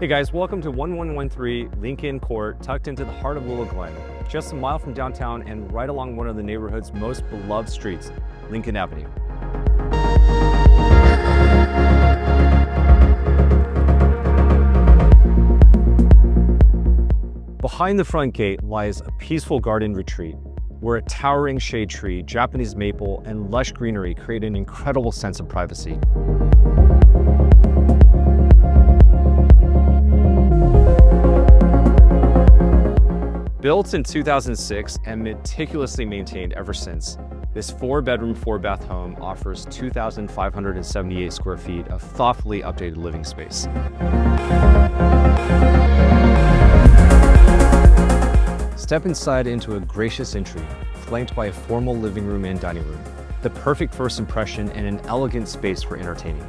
Hey guys, welcome to 1113 Lincoln Court, tucked into the heart of Willow Glen, just a mile from downtown and right along one of the neighborhood's most beloved streets, Lincoln Avenue. Behind the front gate lies a peaceful garden retreat, where a towering shade tree, Japanese maple, and lush greenery create an incredible sense of privacy. Built in 2006 and meticulously maintained ever since, this 4-bedroom, 4-bath home offers 2,578 square feet of thoughtfully updated living space. Step inside into a gracious entry, flanked by a formal living room and dining room, the perfect first impression and an elegant space for entertaining.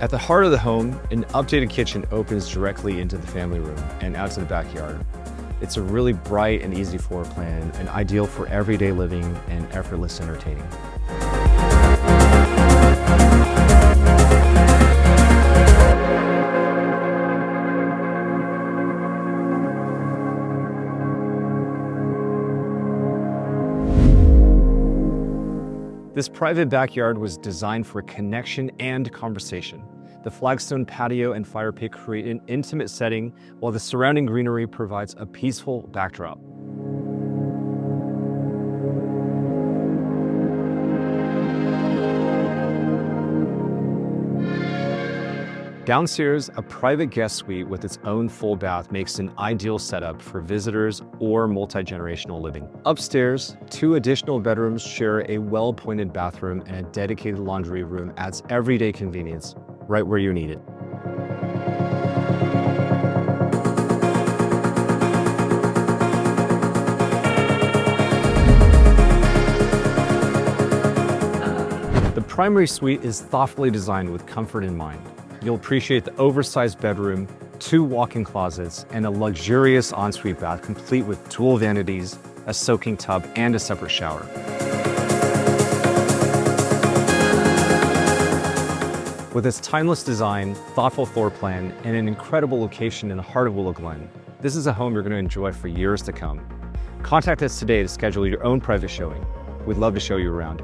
At the heart of the home, an updated kitchen opens directly into the family room and out to the backyard. It's a really bright and easy floor plan and ideal for everyday living and effortless entertaining. This private backyard was designed for connection and conversation. The flagstone patio and fire pit create an intimate setting, while the surrounding greenery provides a peaceful backdrop. Downstairs, a private guest suite with its own full bath makes an ideal setup for visitors or multi-generational living. Upstairs, 2 additional bedrooms share a well-appointed bathroom, and a dedicated laundry room adds everyday convenience right where you need it. The primary suite is thoughtfully designed with comfort in mind. You'll appreciate the oversized bedroom, 2 walk-in closets, and a luxurious ensuite bath complete with dual vanities, a soaking tub, and a separate shower. With its timeless design, thoughtful floor plan, and an incredible location in the heart of Willow Glen, this is a home you're going to enjoy for years to come. Contact us today to schedule your own private showing. We'd love to show you around.